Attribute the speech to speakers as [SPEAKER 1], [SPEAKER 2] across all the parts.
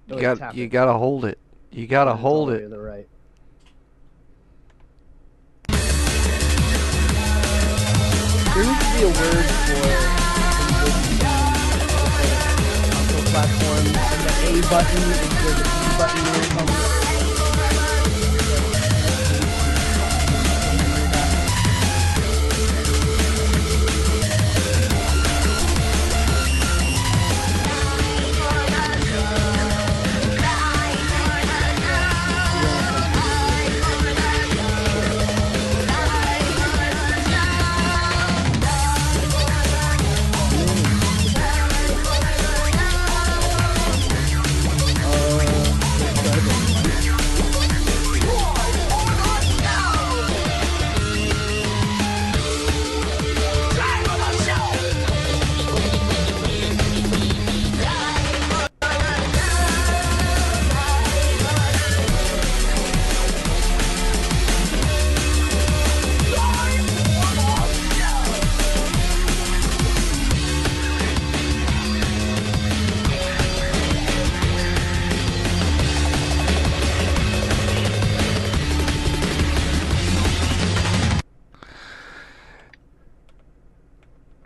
[SPEAKER 1] You gotta hold it. You gotta hold it.
[SPEAKER 2] To the right. There needs to be a word for console platforms. The A button is where the B button is on the.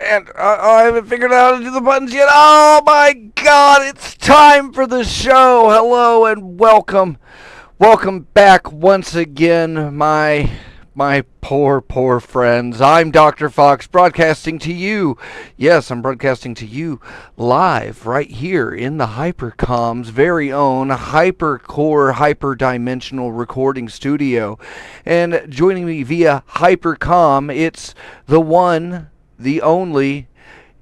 [SPEAKER 1] And I haven't figured out how to do the buttons yet. Oh my god, it's time for the show. Hello and welcome. Welcome back once again, my poor friends. I'm Dr. Fox, broadcasting to you. Yes, I'm broadcasting to you live right here in the Hypercom's very own hypercore hyperdimensional recording studio. And joining me via Hypercom, it's the one, the only,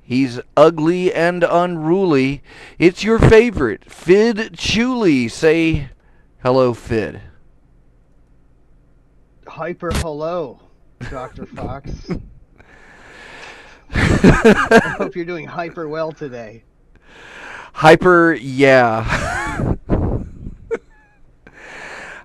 [SPEAKER 1] he's ugly and unruly. It's your favorite, Fidd Chewley. Say hello, Fidd.
[SPEAKER 2] Hyper hello, Dr. Fox. I hope you're doing hyper well today.
[SPEAKER 1] Hyper, yeah.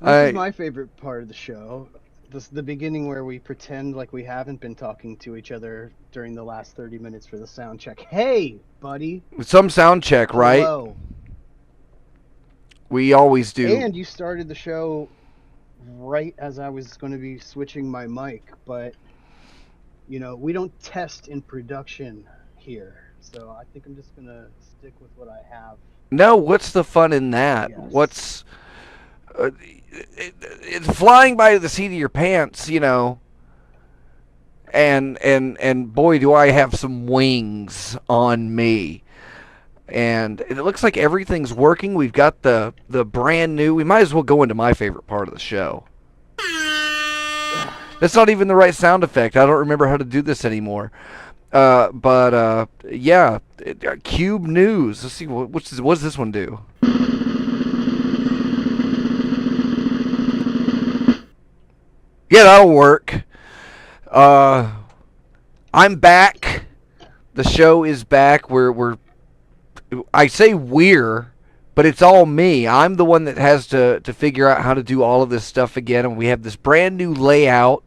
[SPEAKER 2] This is my favorite part of the show. This is the beginning where we pretend like we haven't been talking to each other during the last 30 minutes for the sound check. Hey, buddy.
[SPEAKER 1] Some sound check, right?
[SPEAKER 2] Hello.
[SPEAKER 1] We always do.
[SPEAKER 2] And you started the show right as I was going to be switching my mic, but you know, we don't test in production here. So I think I'm just going to stick with what I have.
[SPEAKER 1] No, what's the fun in that?
[SPEAKER 2] Yes.
[SPEAKER 1] What's it's flying by the seat of your pants, you know. And boy, do I have some wings on me. And it looks like everything's working. We've got the brand new. We might as well go into my favorite part of the show. That's not even the right sound effect. I don't remember how to do this anymore. But yeah, Cube News. Let's see, what does this one do? Yeah, that'll work. I'm back. The show is back. I say we're, but it's all me. I'm the one that has to figure out how to do all of this stuff again. And we have this brand new layout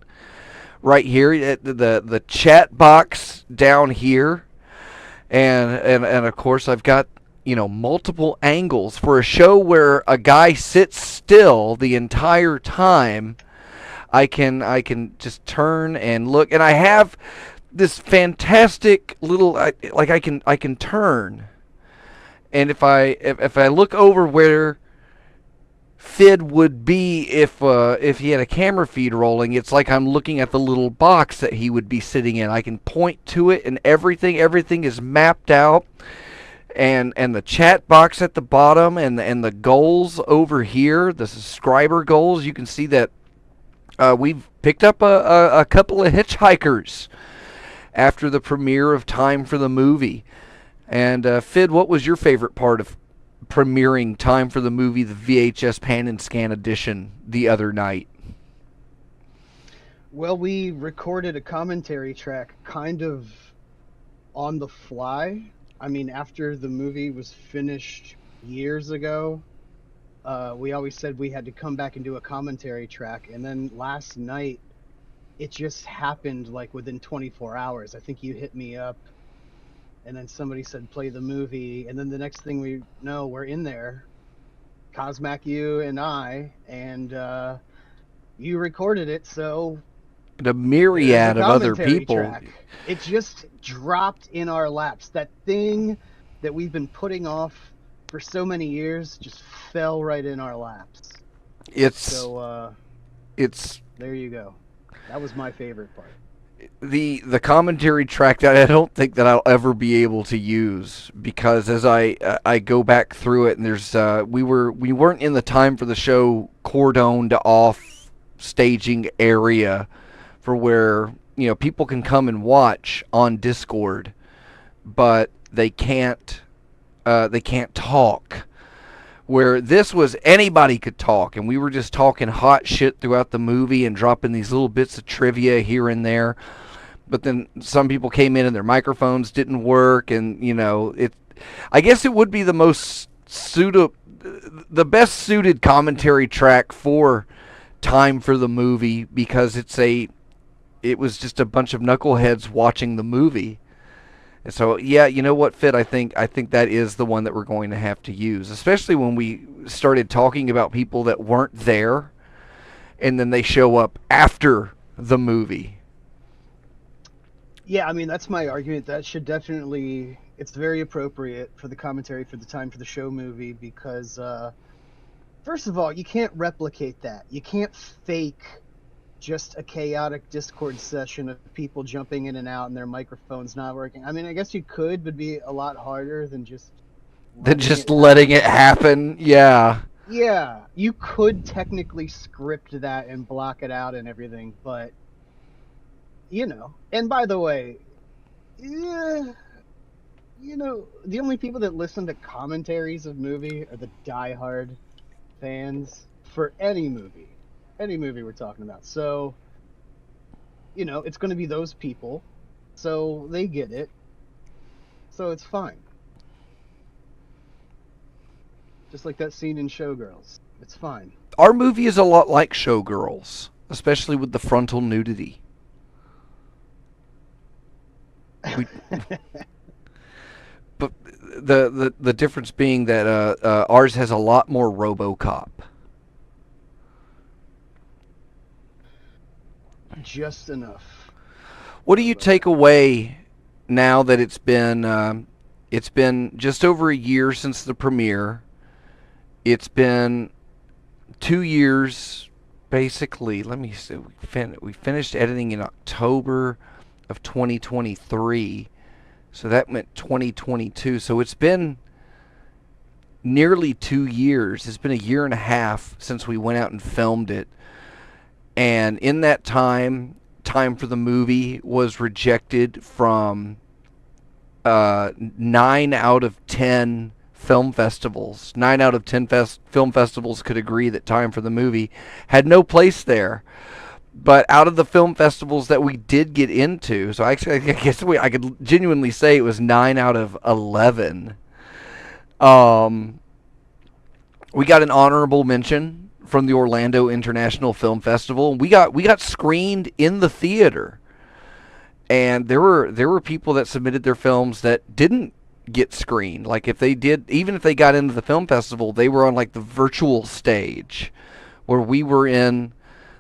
[SPEAKER 1] right here. The chat box down here. And of course, I've got, you know, multiple angles for a show where a guy sits still the entire time. I can just turn and look, and I have this fantastic little I can turn, and if I look over where Fidd would be if he had a camera feed rolling, it's like I'm looking at the little box that he would be sitting in. I can point to it, and everything is mapped out. And the chat box at the bottom, and the goals over here, the subscriber goals, you can see that we've picked up a couple of hitchhikers after the premiere of Time for the Movie. And Fidd, what was your favorite part of premiering Time for the Movie, the VHS Pan and Scan edition, the other night?
[SPEAKER 2] Well, we recorded a commentary track kind of on the fly. I mean, after the movie was finished years ago, we always said we had to come back and do a commentary track. And then last night, it just happened like within 24 hours. I think you hit me up, and then somebody said, play the movie. And then the next thing we know, we're in there. Cosmac, you and I, and you recorded it, so
[SPEAKER 1] The
[SPEAKER 2] there's a
[SPEAKER 1] myriad of other
[SPEAKER 2] commentary
[SPEAKER 1] people.
[SPEAKER 2] track. It just dropped in our laps. That thing that we've been putting off for so many years just fell right in our laps.
[SPEAKER 1] It's
[SPEAKER 2] So
[SPEAKER 1] it's
[SPEAKER 2] there you go. That was my favorite part.
[SPEAKER 1] the commentary track that I don't think that I'll ever be able to use, because as I go back through it, and there's we weren't in the time for the show cordoned off staging area for where people can come and watch on Discord, but they can't talk. Where this was, anybody could talk, and we were just talking hot shit throughout the movie and dropping these little bits of trivia here and there. But then some people came in and their microphones didn't work, and it. I guess it would be the best suited commentary track for time for the movie, because it was just a bunch of knuckleheads watching the movie. And so, yeah, you know what, Fidd? I think that is the one that we're going to have to use, especially when we started talking about people that weren't there, and then they show up after the movie.
[SPEAKER 2] Yeah, I mean, that's my argument. That should definitely, it's very appropriate for the commentary for the time for the show movie, because first of all, you can't replicate that. You can't fake just a chaotic Discord session of people jumping in and out and their microphones not working. I mean, I guess you could, but it'd be a lot harder than just
[SPEAKER 1] Letting it happen. Yeah.
[SPEAKER 2] Yeah, you could technically script that and block it out and everything, but And by the way, yeah, the only people that listen to commentaries of movie are the diehard fans for any movie we're talking about. So, it's going to be those people, so they get it, so it's fine. Just like that scene in Showgirls, it's fine.
[SPEAKER 1] Our movie is a lot like Showgirls, especially with the frontal nudity. But the difference being that ours has a lot more RoboCop.
[SPEAKER 2] Just enough.
[SPEAKER 1] What do you take away now that it's been just over a year since the premiere? It's been 2 years, basically. Let me see. We finished editing in October of 2023, so that meant 2022. So it's been nearly 2 years. It's been a year and a half since we went out and filmed it. And in that time for the movie was rejected from 9 out of 10 film festivals. 9 out of 10 film festivals could agree that Time for the Movie had no place there. But out of the film festivals that we did get into, so actually I guess I could genuinely say it was 9 out of 11. We got an honorable mention from the Orlando International Film Festival. We got screened in the theater, and there were people that submitted their films that didn't get screened. Like if they did, even if they got into the film festival, they were on like the virtual stage, where we were in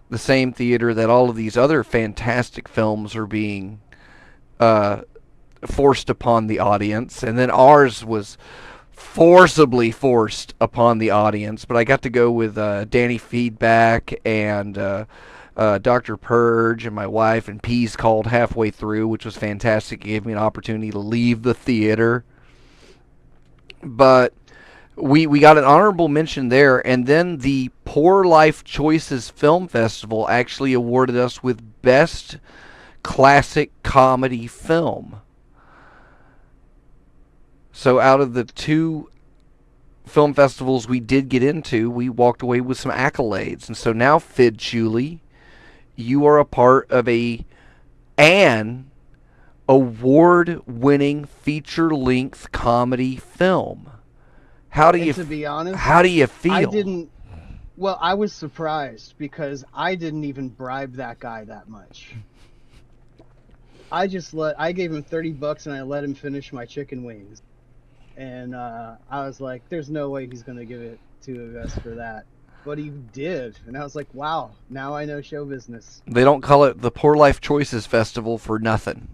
[SPEAKER 1] the same theater that all of these other fantastic films are being forced upon the audience, and then ours was forcibly forced upon the audience. But I got to go with Danny Feedback and Dr. Purge and my wife, and Peas called halfway through, which was fantastic. It gave me an opportunity to leave the theater. But we got an honorable mention there, and then the Poor Life Choices Film Festival actually awarded us with Best Classic Comedy Film. So out of the 2 film festivals we did get into, we walked away with some accolades. And so now, Fidd Chewley, you are a part of an award-winning feature-length comedy film.
[SPEAKER 2] To be honest,
[SPEAKER 1] how do you feel?
[SPEAKER 2] I was surprised because I didn't even bribe that guy that much. I gave him $30 and I let him finish my chicken wings. and I was like, "There's no way he's gonna give it to us for that," but he did, and I was like, "Wow, now I know show business."
[SPEAKER 1] They don't call it the Poor Life Choices Festival for nothing.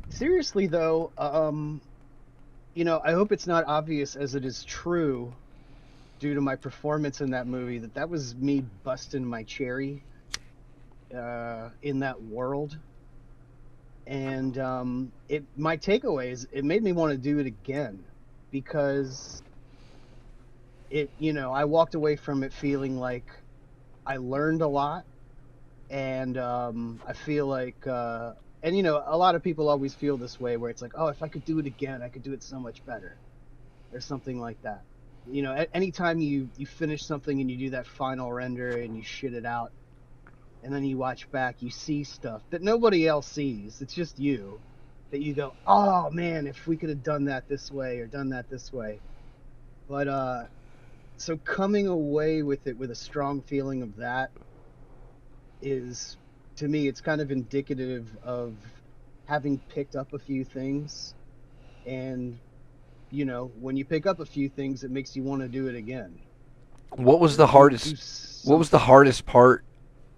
[SPEAKER 2] Seriously though, I hope it's not obvious as it is true due to my performance in that movie that was me busting my cherry in that world. And my takeaways, it made me want to do it again because I walked away from it feeling like I learned a lot, and I feel like and a lot of people always feel this way where it's like, oh, if I could do it again, I could do it so much better, or something like that. Anytime you finish something and you do that final render and you shit it out, and then you watch back, you see stuff that nobody else sees. It's just you, that you go, oh man, if we could have done that this way or done that this way. But so coming away with it with a strong feeling of that is, to me, it's kind of indicative of having picked up a few things. And when you pick up a few things, it makes you want to do it again.
[SPEAKER 1] What was the hardest? What was the hardest part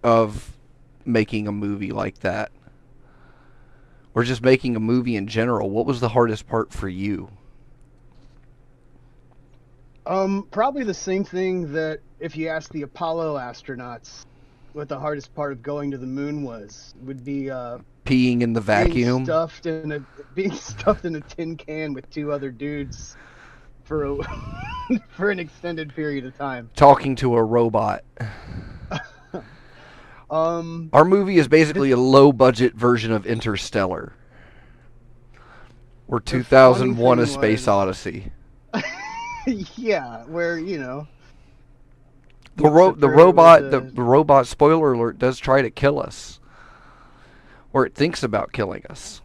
[SPEAKER 1] of making a movie like that, or just making a movie in general? What was the hardest part for you?
[SPEAKER 2] Probably the same thing that if you ask the Apollo astronauts what the hardest part of going to the moon would be
[SPEAKER 1] peeing in the vacuum,
[SPEAKER 2] being stuffed in a tin can with two other dudes for for an extended period of time,
[SPEAKER 1] talking to a robot. Our movie is basically a low-budget version of Interstellar, or 2001: A Space Odyssey.
[SPEAKER 2] Yeah, where
[SPEAKER 1] the robot. Spoiler alert! Does try to kill us, or it thinks about killing us.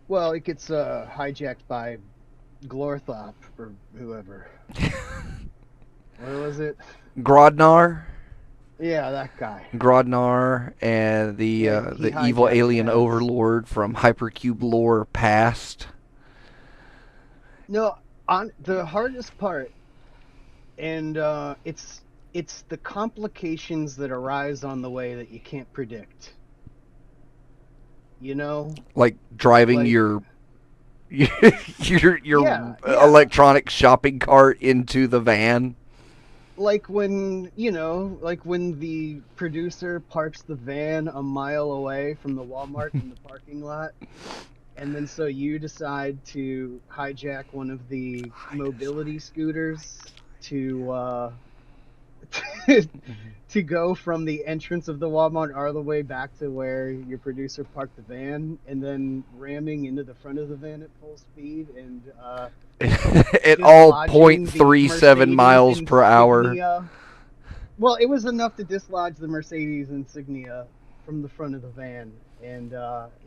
[SPEAKER 2] Well, it gets hijacked by Glorthop or whoever. What was it?
[SPEAKER 1] Grodnar.
[SPEAKER 2] Yeah, that guy.
[SPEAKER 1] Grodnar and the evil alien overlord from Hypercube lore past.
[SPEAKER 2] No, on the hardest part, and it's the complications that arise on the way that you can't predict.
[SPEAKER 1] Like driving your electronic shopping cart into the van.
[SPEAKER 2] Like when the producer parks the van a mile away from the Walmart in the parking lot, and then so you decide to hijack one of the mobility scooters to to go from the entrance of the Walmart all the way back to where your producer parked the van, and then ramming into the front of the van at full speed and
[SPEAKER 1] at all 0.37 miles per hour.
[SPEAKER 2] Well, it was enough to dislodge the Mercedes insignia from the front of the van, and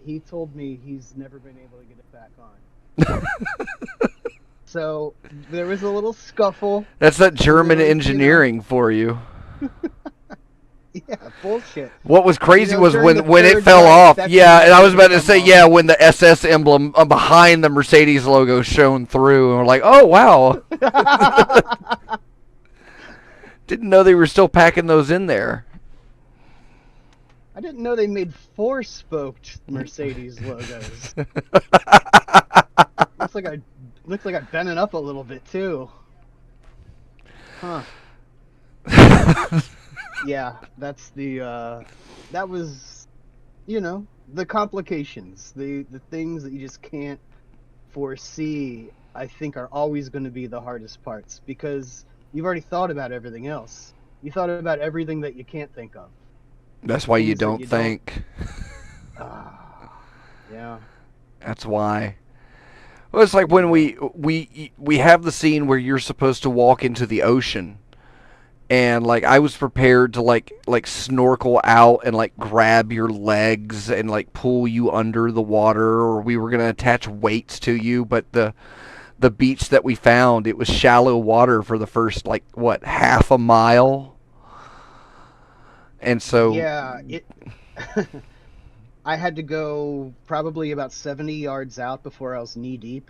[SPEAKER 2] he told me he's never been able to get it back on. So there was a little scuffle.
[SPEAKER 1] That's that German engineering for you.
[SPEAKER 2] Yeah, bullshit.
[SPEAKER 1] What was crazy was when it fell off. Yeah, and I was about to say, when the SS emblem behind the Mercedes logo shone through, and we're like, oh, wow. Didn't know they were still packing those in there.
[SPEAKER 2] I didn't know they made four-spoked Mercedes logos. Looks like I bent it up a little bit, too. Huh. Yeah, that's that was, the complications, the things that you just can't foresee, I think are always going to be the hardest parts, because you've already thought about everything else. You thought about everything that you can't think of.
[SPEAKER 1] That's why you don't think.
[SPEAKER 2] Yeah.
[SPEAKER 1] That's why. Well, it's like when we have the scene where you're supposed to walk into the ocean. And like I was prepared to like snorkel out and like grab your legs and like pull you under the water, or we were gonna attach weights to you, but the beach that we found, it was shallow water for the first half a mile. And so
[SPEAKER 2] I had to go probably about 70 yards out before I was knee deep.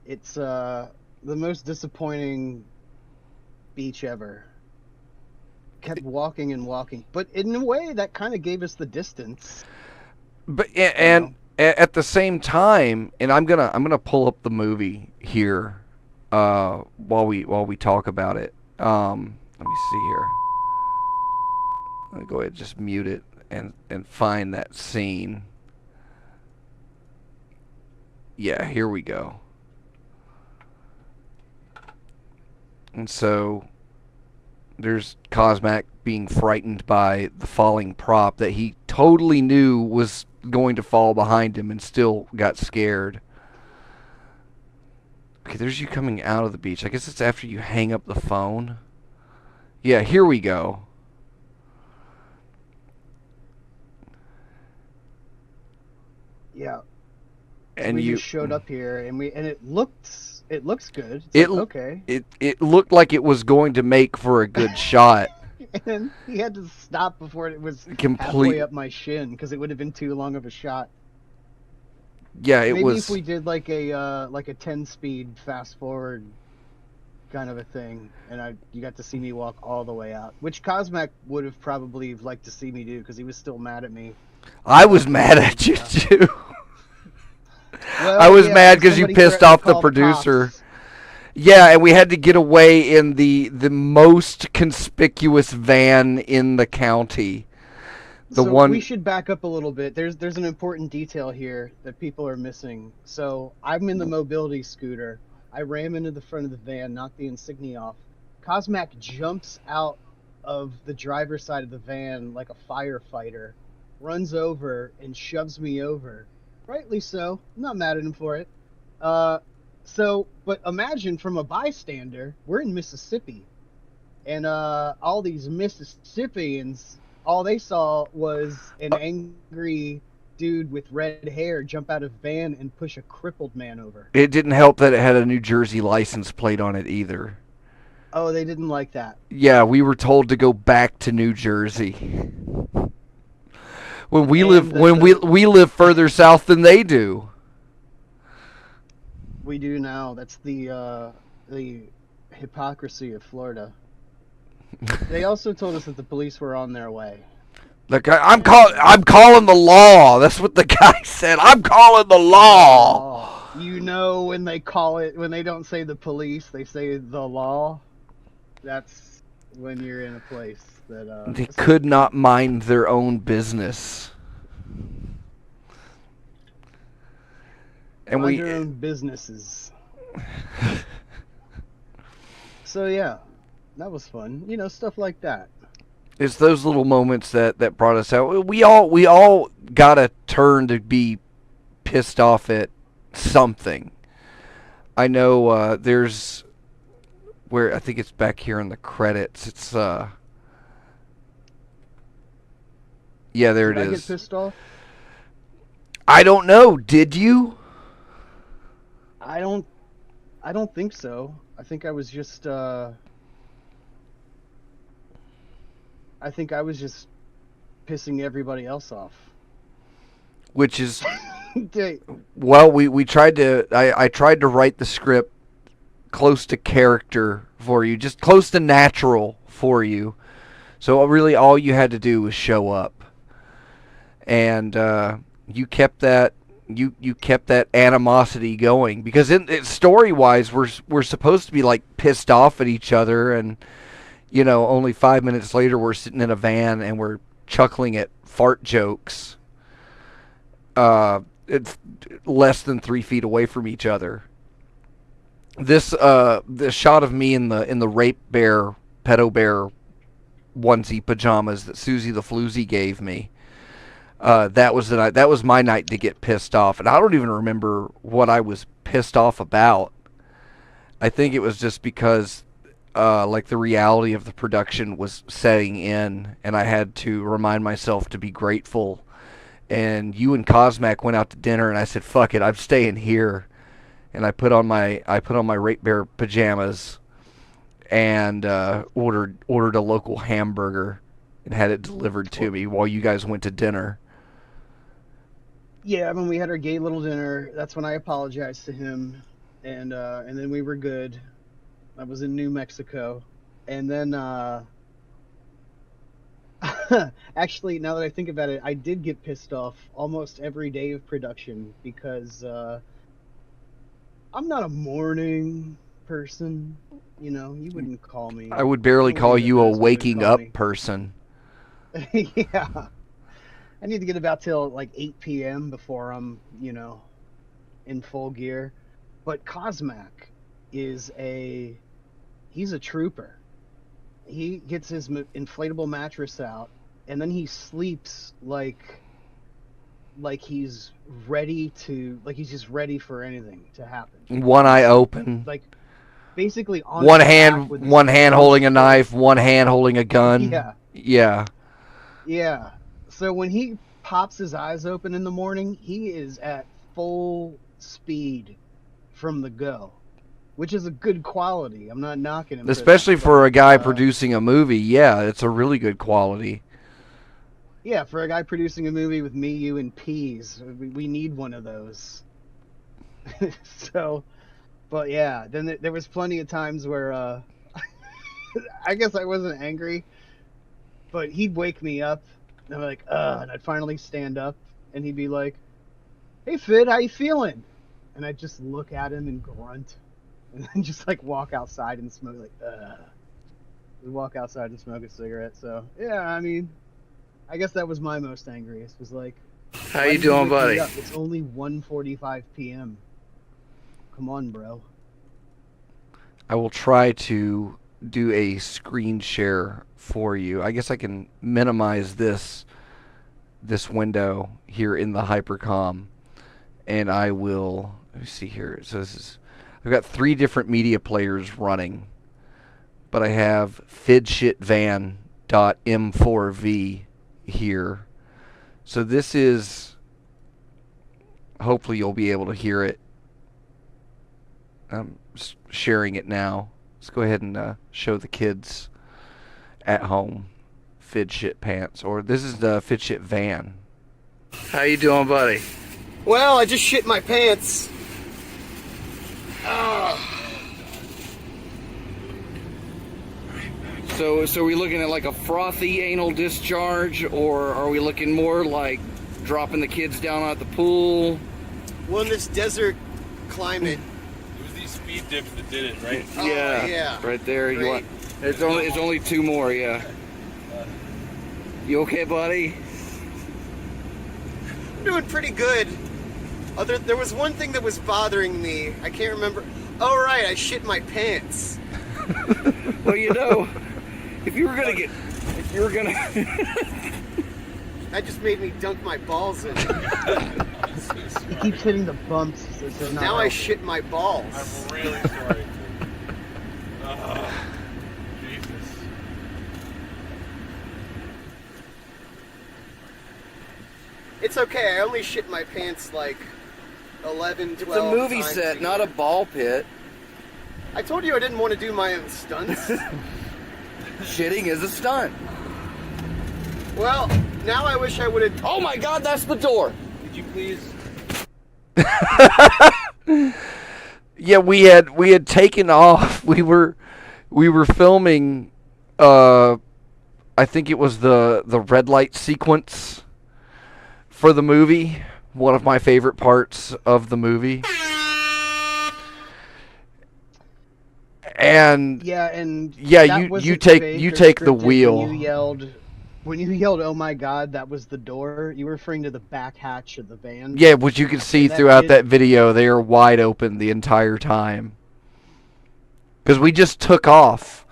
[SPEAKER 2] It's the most disappointing beach ever. Kept walking and walking, but in a way that kind of gave us the distance.
[SPEAKER 1] But and at the same time, and I'm gonna pull up the movie here while we talk about it. Let me see here. Let me go ahead and just mute it and find that scene. Yeah, here we go. And so there's Cosmac being frightened by the falling prop that he totally knew was going to fall behind him and still got scared. Okay, there's you coming out of the beach. I guess it's after you hang up the phone. Yeah, here we go.
[SPEAKER 2] Yeah.
[SPEAKER 1] And
[SPEAKER 2] we
[SPEAKER 1] you
[SPEAKER 2] just showed up here, and it looks good. It's like, okay.
[SPEAKER 1] It looked like it was going to make for a good shot.
[SPEAKER 2] And he had to stop before it was
[SPEAKER 1] Complete.
[SPEAKER 2] halfway up my shin because it would have been too long of a shot.
[SPEAKER 1] Yeah, it
[SPEAKER 2] Maybe
[SPEAKER 1] was.
[SPEAKER 2] if we did like a 10-speed fast forward kind of a thing, and you got to see me walk all the way out, which Cosmac would have probably liked to see me do because he was still mad at me.
[SPEAKER 1] I was mad at you too.
[SPEAKER 2] Well,
[SPEAKER 1] I was
[SPEAKER 2] yeah,
[SPEAKER 1] mad because you
[SPEAKER 2] somebody
[SPEAKER 1] pissed
[SPEAKER 2] threatened
[SPEAKER 1] off
[SPEAKER 2] to
[SPEAKER 1] the
[SPEAKER 2] call
[SPEAKER 1] producer.
[SPEAKER 2] cops.
[SPEAKER 1] Yeah, and we had to get away in the most conspicuous van in the county.
[SPEAKER 2] We should back up a little bit. There's an important detail here that people are missing. So I'm in the mobility scooter. I ram into the front of the van, knock the insignia off. Cosmac jumps out of the driver's side of the van like a firefighter, runs over and shoves me over. Rightly so. I'm not mad at him for it. But imagine from a bystander, we're in Mississippi, and all these Mississippians, all they saw was an angry dude with red hair jump out of van and push a crippled man over.
[SPEAKER 1] It didn't help that it had a New Jersey license plate on it either.
[SPEAKER 2] Oh, they didn't like that.
[SPEAKER 1] Yeah, we were told to go back to New Jersey. When we live further south than they do.
[SPEAKER 2] We do now. That's the hypocrisy of Florida. They also told us that the police were on their way.
[SPEAKER 1] Look, I'm calling the law. That's what the guy said. I'm calling the law.
[SPEAKER 2] You know, when they don't say the police, they say the law. That's when you're in a place that
[SPEAKER 1] they could not mind their own business. And
[SPEAKER 2] their own businesses. So yeah, that was fun. You know, stuff like that.
[SPEAKER 1] It's those little moments that brought us out. We all got a turn to be pissed off at something. I know there's where I think it's back here in the credits. It's yeah, there it is.
[SPEAKER 2] Did I get pissed off?
[SPEAKER 1] I don't know. Did you?
[SPEAKER 2] I don't think so. I think I was just pissing everybody else off.
[SPEAKER 1] Which is well, we tried to I tried to write the script close to character for you, just close to natural for you. So really all you had to do was show up. And you kept that you kept that animosity going because story-wise we're supposed to be like pissed off at each other, and you know, only 5 minutes later we're sitting in a van and we're chuckling at fart jokes. It's less than 3 feet away from each other. This shot of me in the rape bear, pedo bear onesie pajamas that Susie the Floozy gave me. That was the night. That was my night to get pissed off, and I don't even remember what I was pissed off about. I think it was just because, like, the reality of the production was setting in, and I had to remind myself to be grateful. And you and Cosmac went out to dinner, and I said, "Fuck it, I'm staying here." And I put on my rape bear pajamas, and ordered a local hamburger, and had it delivered to me while you guys went to dinner.
[SPEAKER 2] Yeah, when we had our gay little dinner, that's when I apologized to him, and then we were good. I was in New Mexico, and then actually, now that I think about it, I did get pissed off almost every day of production because I'm not a morning person. You know, you wouldn't call
[SPEAKER 1] I
[SPEAKER 2] me.
[SPEAKER 1] would barely
[SPEAKER 2] Nobody
[SPEAKER 1] call
[SPEAKER 2] that
[SPEAKER 1] you a
[SPEAKER 2] knows me would
[SPEAKER 1] waking
[SPEAKER 2] call
[SPEAKER 1] up
[SPEAKER 2] me.
[SPEAKER 1] person.
[SPEAKER 2] Yeah, I need to get about till like 8 p.m. before I'm, in full gear. But Cosmac is he's a trooper. He gets his inflatable mattress out, and then he sleeps like he's like he's just ready for anything to happen.
[SPEAKER 1] One eye open,
[SPEAKER 2] Like basically on his back with his
[SPEAKER 1] one hand
[SPEAKER 2] arms
[SPEAKER 1] holding a
[SPEAKER 2] folded.
[SPEAKER 1] knife, one hand holding a gun.
[SPEAKER 2] Yeah,
[SPEAKER 1] Yeah.
[SPEAKER 2] yeah. So when he pops his eyes open in the morning, he is at full speed from the go, which is a good quality. I'm not knocking him for that,
[SPEAKER 1] Especially for
[SPEAKER 2] but
[SPEAKER 1] a guy producing a movie, yeah, it's a really good quality.
[SPEAKER 2] yeah, for a guy producing a movie with me, you, and peas, we need one of those. So, but yeah, then there was plenty of times where I guess I wasn't angry, but he'd wake me up, and I'm like, and I'd finally stand up, and he'd be like, "Hey, Fidd, how you feeling?" And I'd just look at him and grunt, and then just like walk outside and smoke, like, we'd walk outside and smoke a cigarette. So yeah, I mean, I guess that was my most angriest. Was like,
[SPEAKER 1] How
[SPEAKER 2] why
[SPEAKER 1] you
[SPEAKER 2] did you
[SPEAKER 1] doing,
[SPEAKER 2] wake me
[SPEAKER 1] buddy?
[SPEAKER 2] up? It's only 1:45 p.m. Come on, bro.
[SPEAKER 1] I will try to do a screen share for you. I guess I can minimize this window here in the hypercom, and I will. Let me see here. So this is. I've got 3 different media players running, but I have fidshitvan.m4v here. So this is. Hopefully you'll be able to hear it. I'm sharing it now. Let's go ahead and show the kids at home Fid Shit Pants. Or this is the Fid Shit Van. How you doing, buddy?
[SPEAKER 3] Well, I just shit my pants.
[SPEAKER 1] So are we looking at like a frothy anal discharge, or are we looking more like dropping the kids down at the pool?
[SPEAKER 3] Well, in this desert climate.
[SPEAKER 4] It was these speed dips that did it, right?
[SPEAKER 3] Oh, yeah.
[SPEAKER 1] Right there.
[SPEAKER 3] Great.
[SPEAKER 1] You want? It's only 2 more. Yeah. You okay, buddy?
[SPEAKER 3] I'm doing pretty good. There was one thing that was bothering me. I can't remember. Oh, right, I shit my pants.
[SPEAKER 1] Well, if you were gonna
[SPEAKER 3] That just made me dunk my balls in.
[SPEAKER 2] He keeps hitting the bumps. So
[SPEAKER 3] Now I shit my balls.
[SPEAKER 4] I'm really sorry. Jesus.
[SPEAKER 3] It's okay, I only shit my pants like 11, 12
[SPEAKER 1] It's a movie
[SPEAKER 3] times
[SPEAKER 1] set,
[SPEAKER 3] a
[SPEAKER 1] not a
[SPEAKER 3] year.
[SPEAKER 1] ball pit.
[SPEAKER 3] I told you I didn't want to do my own stunts.
[SPEAKER 1] Shitting is a stunt.
[SPEAKER 3] Well, now I wish I would have...
[SPEAKER 1] Oh my God, that's the door.
[SPEAKER 4] Could you please?
[SPEAKER 1] Yeah, we had taken off. We were filming. I think it was the red light sequence for the movie. One of my favorite parts of the movie. And
[SPEAKER 2] yeah, and
[SPEAKER 1] yeah,
[SPEAKER 2] that
[SPEAKER 1] you
[SPEAKER 2] wasn't
[SPEAKER 1] take
[SPEAKER 2] fake
[SPEAKER 1] you
[SPEAKER 2] or
[SPEAKER 1] take the
[SPEAKER 2] scripted.
[SPEAKER 1] wheel.
[SPEAKER 2] When you yelled, "Oh my God," that was the door. You were referring to the back hatch of the van.
[SPEAKER 1] Yeah, which you can see
[SPEAKER 2] That
[SPEAKER 1] throughout
[SPEAKER 2] kid-
[SPEAKER 1] that video. They are wide open the entire time. Because we just took off.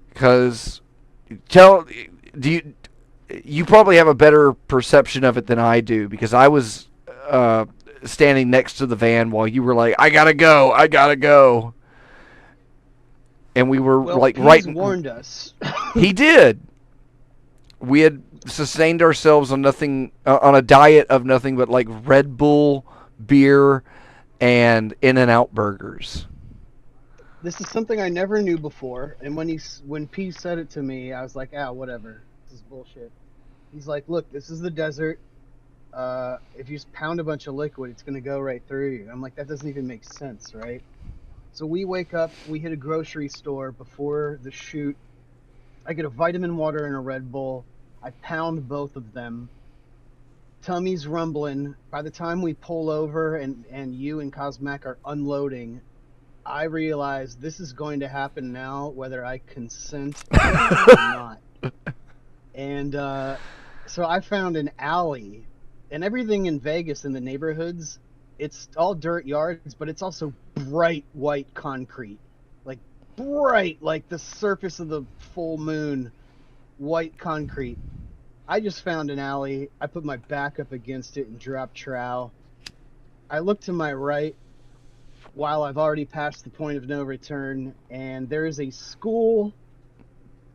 [SPEAKER 1] Because you probably have a better perception of it than I do, because I was standing next to the van while you were like, I gotta go. And we were
[SPEAKER 2] Well,
[SPEAKER 1] like
[SPEAKER 2] Pease
[SPEAKER 1] right.
[SPEAKER 2] warned us.
[SPEAKER 1] He did. We had sustained ourselves on nothing, on a diet of nothing but like Red Bull, beer, and In-N-Out burgers.
[SPEAKER 2] This is something I never knew before, and when Pease said it to me, I was like, whatever. This is bullshit. He's like, look, this is the desert. if you just pound a bunch of liquid, it's gonna go right through you. I'm like, that doesn't even make sense, right? So we wake up, we hit a grocery store before the shoot. I get a vitamin water and a Red Bull. I pound both of them. Tummy's rumbling. By the time we pull over and you and Cosmac are unloading, I realize this is going to happen now, whether I consent or not. And so I found an alley, and everything in Vegas in the neighborhoods, it's all dirt yards, but it's also bright white concrete. Like bright, like the surface of the full moon, white concrete. I just found an alley. I put my back up against it and dropped trow. I look to my right while I've already passed the point of no return, and there is a school,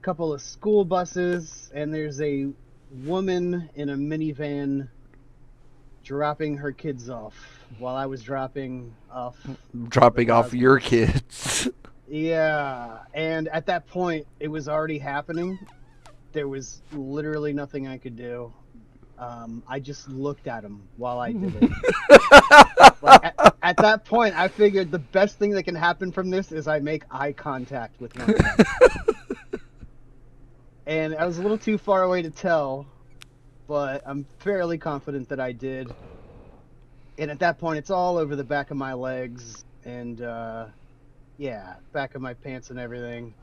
[SPEAKER 2] couple of school buses, and there's a woman in a minivan dropping her kids off while I was dropping off
[SPEAKER 1] your kids.
[SPEAKER 2] Yeah, and at that point, it was already happening. There was literally nothing I could do. I just looked at him while I did it. Like, at that point, I figured the best thing that can happen from this is I make eye contact with one of them. And I was a little too far away to tell, but I'm fairly confident that I did. And at that point, it's all over the back of my legs and, yeah, back of my pants and everything.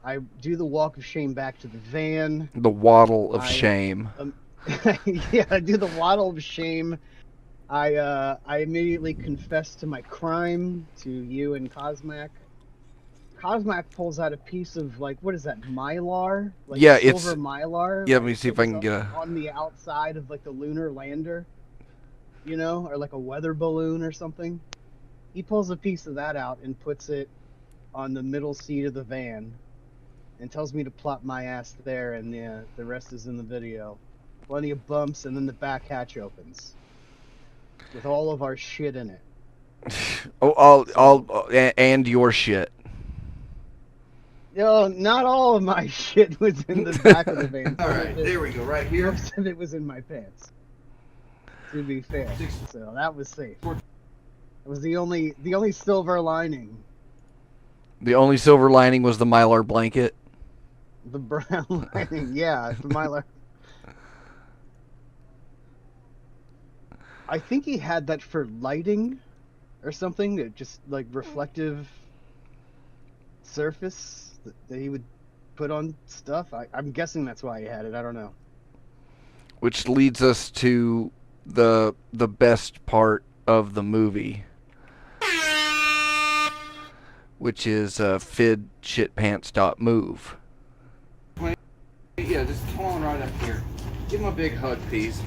[SPEAKER 2] I do the walk of shame back to the van.
[SPEAKER 1] The waddle of shame.
[SPEAKER 2] Yeah, I do the waddle of shame. I immediately confess to my crime to you and Cosmac. Cosmac pulls out a piece of, like, what is that, mylar? Like
[SPEAKER 1] Yeah,
[SPEAKER 2] silver mylar.
[SPEAKER 1] Yeah,
[SPEAKER 2] like,
[SPEAKER 1] let me see if I can get a...
[SPEAKER 2] on the outside of, like, the lunar lander, you know, or like a weather balloon or something. He pulls a piece of that out and puts it on the middle seat of the van and tells me to plop my ass there, and the rest is in the video. Plenty of bumps, and then the back hatch opens with all of our shit in it.
[SPEAKER 1] And your shit.
[SPEAKER 2] No, not all of my shit was in the back of the van.
[SPEAKER 1] All right, there we go, right here.
[SPEAKER 2] Most of it was in my pants, to be fair. So that was safe. It was the only silver lining.
[SPEAKER 1] The only silver lining was the Mylar blanket.
[SPEAKER 2] The brown lining, yeah, the Mylar. I think he had that for lighting or something, that just like reflective surface that he would put on stuff. I'm guessing that's why he had it. I don't know.
[SPEAKER 1] Which leads us to the best part of the movie, which is Fidd shitpants.move. Yeah, just come on right up here. Give him a big hug, please.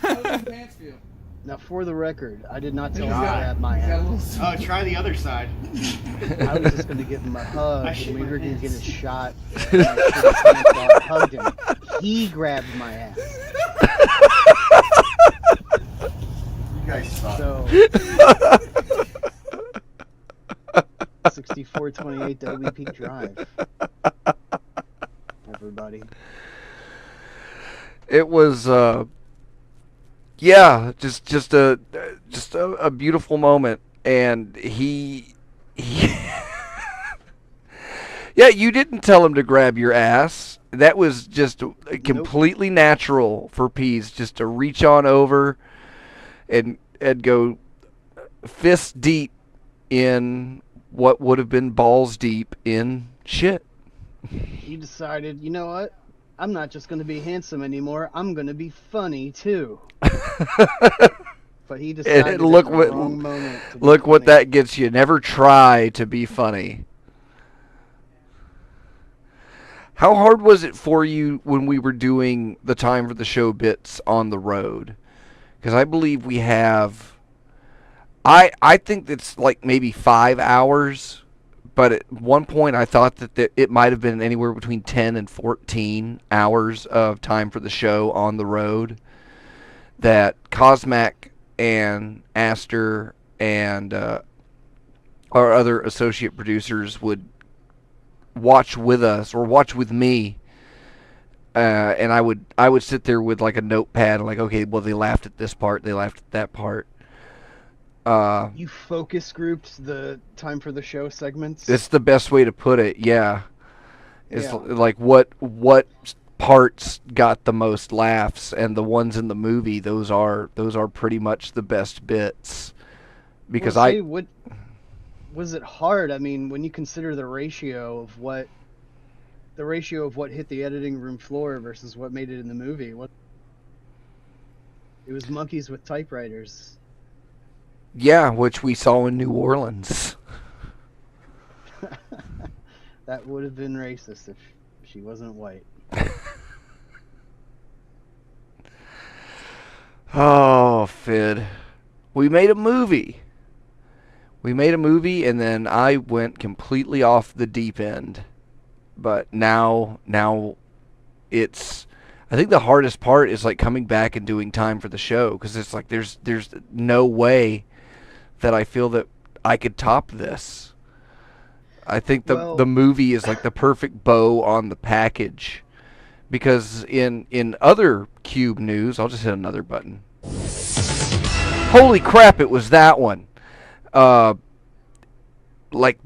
[SPEAKER 1] How does your pants feel?
[SPEAKER 2] Now, for the record, I did not tell him to grab my ass.
[SPEAKER 3] Oh, try the other side.
[SPEAKER 2] I was just going to give him a hug, and we were going to get a shot. And I hugged him. He grabbed my ass.
[SPEAKER 3] You guys suck.
[SPEAKER 2] So, 6428 W Peak Drive. Everybody.
[SPEAKER 1] It was, yeah, just a beautiful moment, and he yeah, you didn't tell him to grab your ass. That was just completely natural for Pease, just to reach on over and go fist deep in what would have been balls deep in shit.
[SPEAKER 2] He decided, you know what? I'm not just going to be handsome anymore. I'm going to be funny too. But he decided
[SPEAKER 1] look
[SPEAKER 2] at the wrong moment to be
[SPEAKER 1] look what
[SPEAKER 2] funny.
[SPEAKER 1] that gets you. Never try to be funny. How hard was it for you when we were doing the time for the show bits on the road? Because I believe we have... I think it's like maybe 5 hours, but at one point I thought that it might have been anywhere between 10 and 14 hours of time for the show on the road that Cosmac and Astor and our other associate producers would watch with us or watch with me. And I would sit there with like a notepad and like, okay, well, they laughed at this part, they laughed at that part.
[SPEAKER 2] You focus grouped the time for the show segments.
[SPEAKER 1] It's the best way to put it. Yeah, it's
[SPEAKER 2] Yeah.
[SPEAKER 1] like what parts got the most laughs, and the ones in the movie, those are pretty much the best bits. Because
[SPEAKER 2] Well, say, what was it hard? I mean, when you consider the ratio of what hit the editing room floor versus what made it in the movie, it was monkeys with typewriters.
[SPEAKER 1] yeah, which we saw in New Orleans.
[SPEAKER 2] That would have been racist if she wasn't white.
[SPEAKER 1] Oh, Fidd. We made a movie. And then I went completely off the deep end. But now it's, I think the hardest part is like coming back and doing time for the show, because it's like there's no way that I feel that I could top this. I think the movie is like the perfect bow on the package. Because in other Cube news, I'll just hit another button. Holy crap, it was that one. Like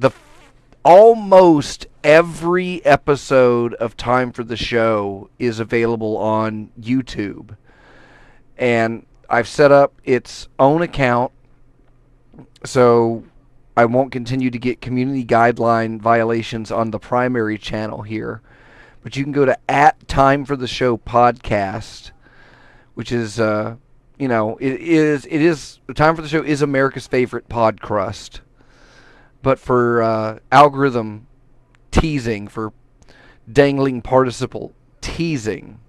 [SPEAKER 1] almost every episode of Time for the Show is available on YouTube. And I've set up its own account, so I won't continue to get community guideline violations on the primary channel here. But you can go to @TimeForTheShow podcast, which is, it is Time for the Show is America's favorite pod crust. But for algorithm teasing, for dangling participle teasing,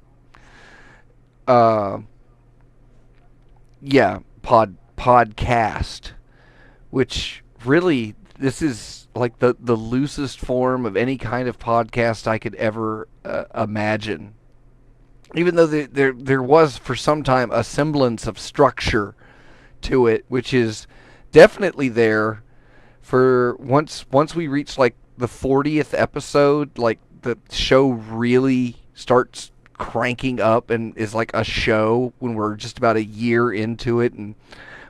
[SPEAKER 1] podcast, which really, this is like the loosest form of any kind of podcast I could ever imagine. Even though there was for some time a semblance of structure to it, which is definitely there for once we reach like the 40th episode, like the show really starts cranking up and is like a show when we're just about a year into it and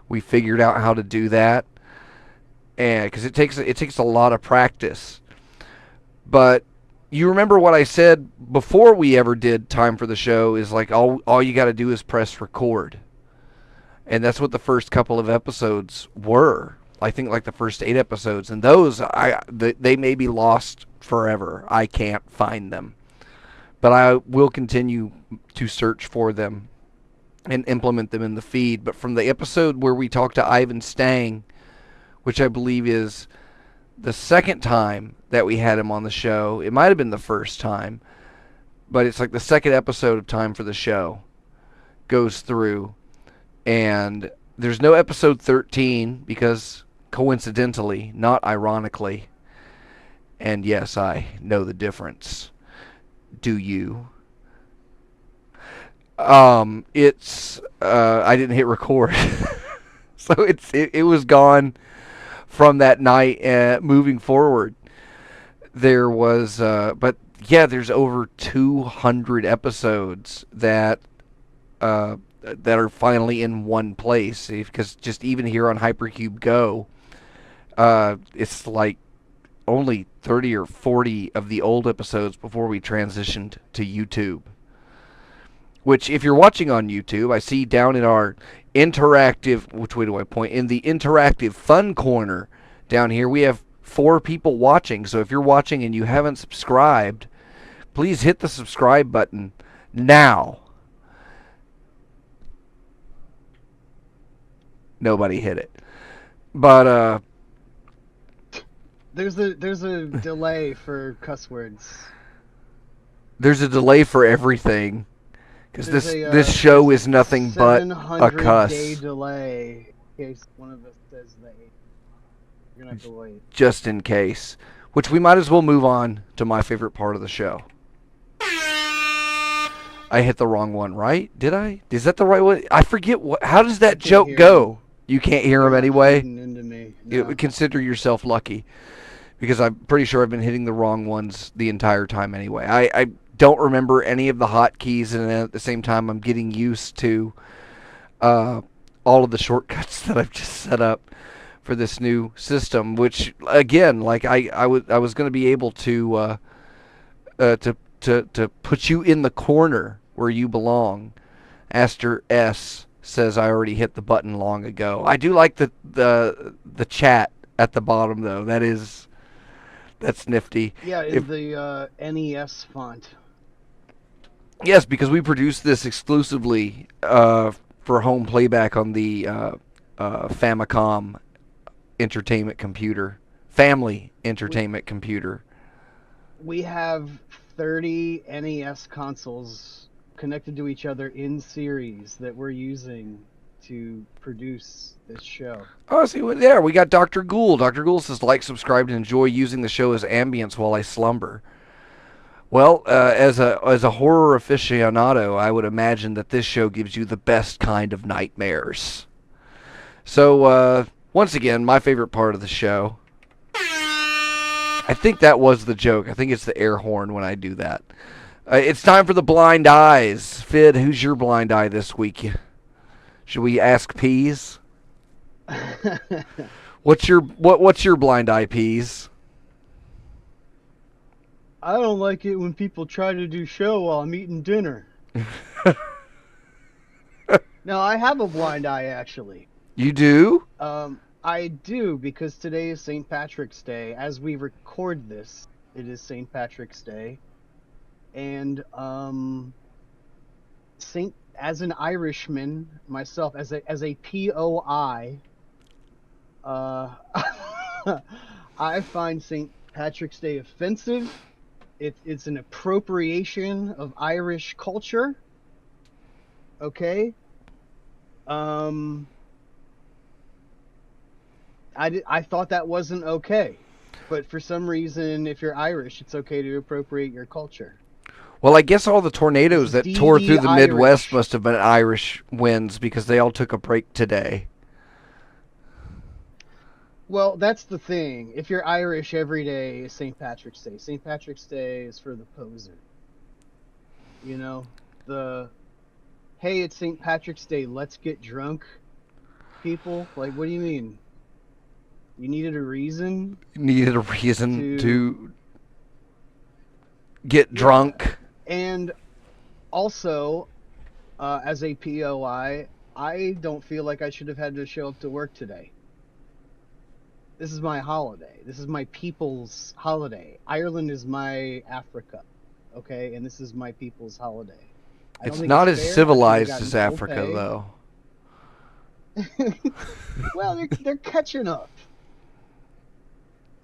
[SPEAKER 1] we figured out how to do that. And because it takes a lot of practice. But you remember what I said before we ever did Time for the Show is like all you got to do is press record. And that's what the first couple of episodes were. I think like the first 8 episodes, and those they may be lost forever. I can't find them. But I will continue to search for them and implement them in the feed. But from the episode where we talked to Ivan Stang, which I believe is the second time that we had him on the show. It might have been the first time, but it's like the second episode of Time for the Show goes through, and there's no episode 13 because coincidentally, not ironically, and yes, I know the difference. Do you? It's I didn't hit record. So it was gone from that night. Moving forward, there was, but yeah, there's over 200 episodes that are finally in one place. Because just even here on Hypercube Go, it's like only 30 or 40 of the old episodes before we transitioned to YouTube. Which, if you're watching on YouTube, I see down in our interactive, which way do I point? In the interactive fun corner down here, we have 4 people watching. So if you're watching and you haven't subscribed, please hit the subscribe button now. Nobody hit it. But
[SPEAKER 2] There's a delay for cuss words.
[SPEAKER 1] there's a delay for everything. Because this show is nothing but a cuss.
[SPEAKER 2] 700-day delay in case one of us says the 8. You're gonna have to wait.
[SPEAKER 1] Just in case. Which we might as well move on to my favorite part of the show. I hit the wrong one, right? Did I? Is that the right one? I forget. How does that joke go? You can't hear him anyway?
[SPEAKER 2] Into me. No.
[SPEAKER 1] Consider yourself lucky. because I'm pretty sure I've been hitting the wrong ones the entire time anyway. I don't remember any of the hotkeys, and at the same time, I'm getting used to all of the shortcuts that I've just set up for this new system. Which, again, like I was going to be able to put you in the corner where you belong. Aster S says I already hit the button long ago. I do like the chat at the bottom though. That's nifty.
[SPEAKER 2] Yeah, in the NES font.
[SPEAKER 1] Yes, because we produced this exclusively for home playback on the Famicom entertainment computer, family entertainment computer.
[SPEAKER 2] We have 30 NES consoles connected to each other in series that we're using to produce this show.
[SPEAKER 1] Oh, see, there we got Dr. Ghoul. Dr. Ghoul says, like, subscribe, and enjoy using the show as ambience while I slumber. Well, as a horror aficionado, I would imagine that this show gives you the best kind of nightmares. So, once again, my favorite part of the show. I think that was the joke. I think it's the air horn when I do that. It's time for the blind eyes. Fidd, who's your blind eye this week? Should we ask Peas? What's your blind eye, Peas?
[SPEAKER 2] I don't like it when people try to do show while I'm eating dinner. No, I have a blind eye, actually.
[SPEAKER 1] You do?
[SPEAKER 2] I do, because today is St. Patrick's Day. As we record this, it is St. Patrick's Day. And as an Irishman myself, as a POI, I find St. Patrick's Day offensive. It's an appropriation of Irish culture. Okay? I thought that wasn't okay. But for some reason, if you're Irish, it's okay to appropriate your culture.
[SPEAKER 1] Well, I guess all the tornadoes that tore through the
[SPEAKER 2] Irish.
[SPEAKER 1] Midwest must have been Irish winds because they all took a break today.
[SPEAKER 2] Well, that's the thing. If you're Irish, every day is St. Patrick's Day. St. Patrick's Day is for the poser. You know, hey, it's St. Patrick's Day, let's get drunk people. Like, what do you mean? You needed a reason?
[SPEAKER 1] You needed a reason to get drunk.
[SPEAKER 2] And also, as a POI, I don't feel like I should have had to show up to work today. This is my holiday. This is my people's holiday. Ireland is my Africa, okay? And this is my people's holiday.
[SPEAKER 1] It's not as civilized as Africa, though.
[SPEAKER 2] Well, they're catching up.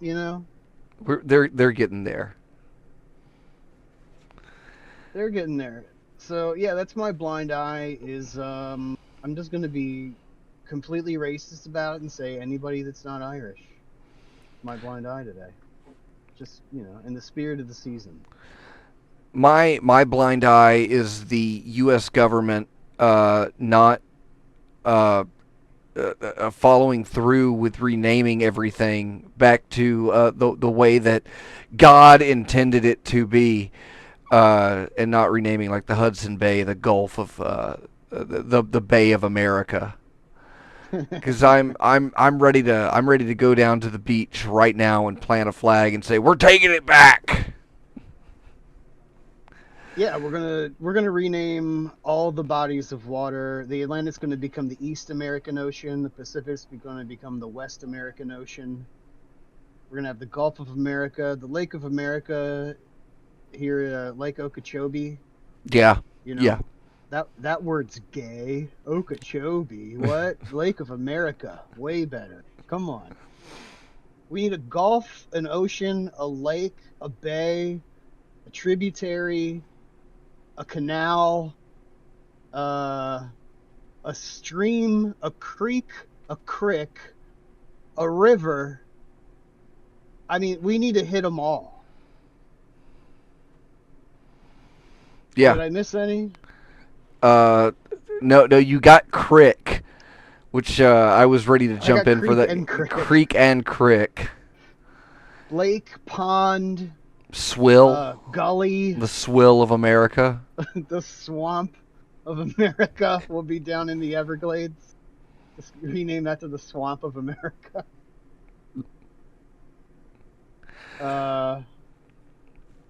[SPEAKER 2] You know?
[SPEAKER 1] They're getting there.
[SPEAKER 2] They're getting there. So yeah, that's my blind eye. Is I'm just gonna be completely racist about it and say anybody that's not Irish. My blind eye today. Just, you know, in the spirit of the season.
[SPEAKER 1] My blind eye is the U.S. government not following through with renaming everything back to the way that God intended it to be, and not renaming like the Hudson Bay, the Gulf of the Bay of America. Because I'm ready to go down to the beach right now and plant a flag and say we're taking it back.
[SPEAKER 2] Yeah, we're gonna rename all the bodies of water. The Atlantic's gonna become the East American Ocean. The Pacific's gonna become the West American Ocean. We're gonna have the Gulf of America, the Lake of America, here Lake Okeechobee.
[SPEAKER 1] Yeah.
[SPEAKER 2] You know,
[SPEAKER 1] yeah.
[SPEAKER 2] That word's gay. Okeechobee. What? Lake of America. Way better. Come on. We need a gulf, an ocean, a lake, a bay, a tributary, a canal, a stream, a creek, a crick, a river. I mean, we need to hit them all.
[SPEAKER 1] Yeah.
[SPEAKER 2] Did I miss any?
[SPEAKER 1] No, you got crick, which I was ready to jump in for that.
[SPEAKER 2] Creek and crick.
[SPEAKER 1] Creek and crick.
[SPEAKER 2] lake, pond,
[SPEAKER 1] Swill.
[SPEAKER 2] gully,
[SPEAKER 1] The swill of America.
[SPEAKER 2] the swamp of America will be down in the Everglades. Just rename that to the Swamp of America.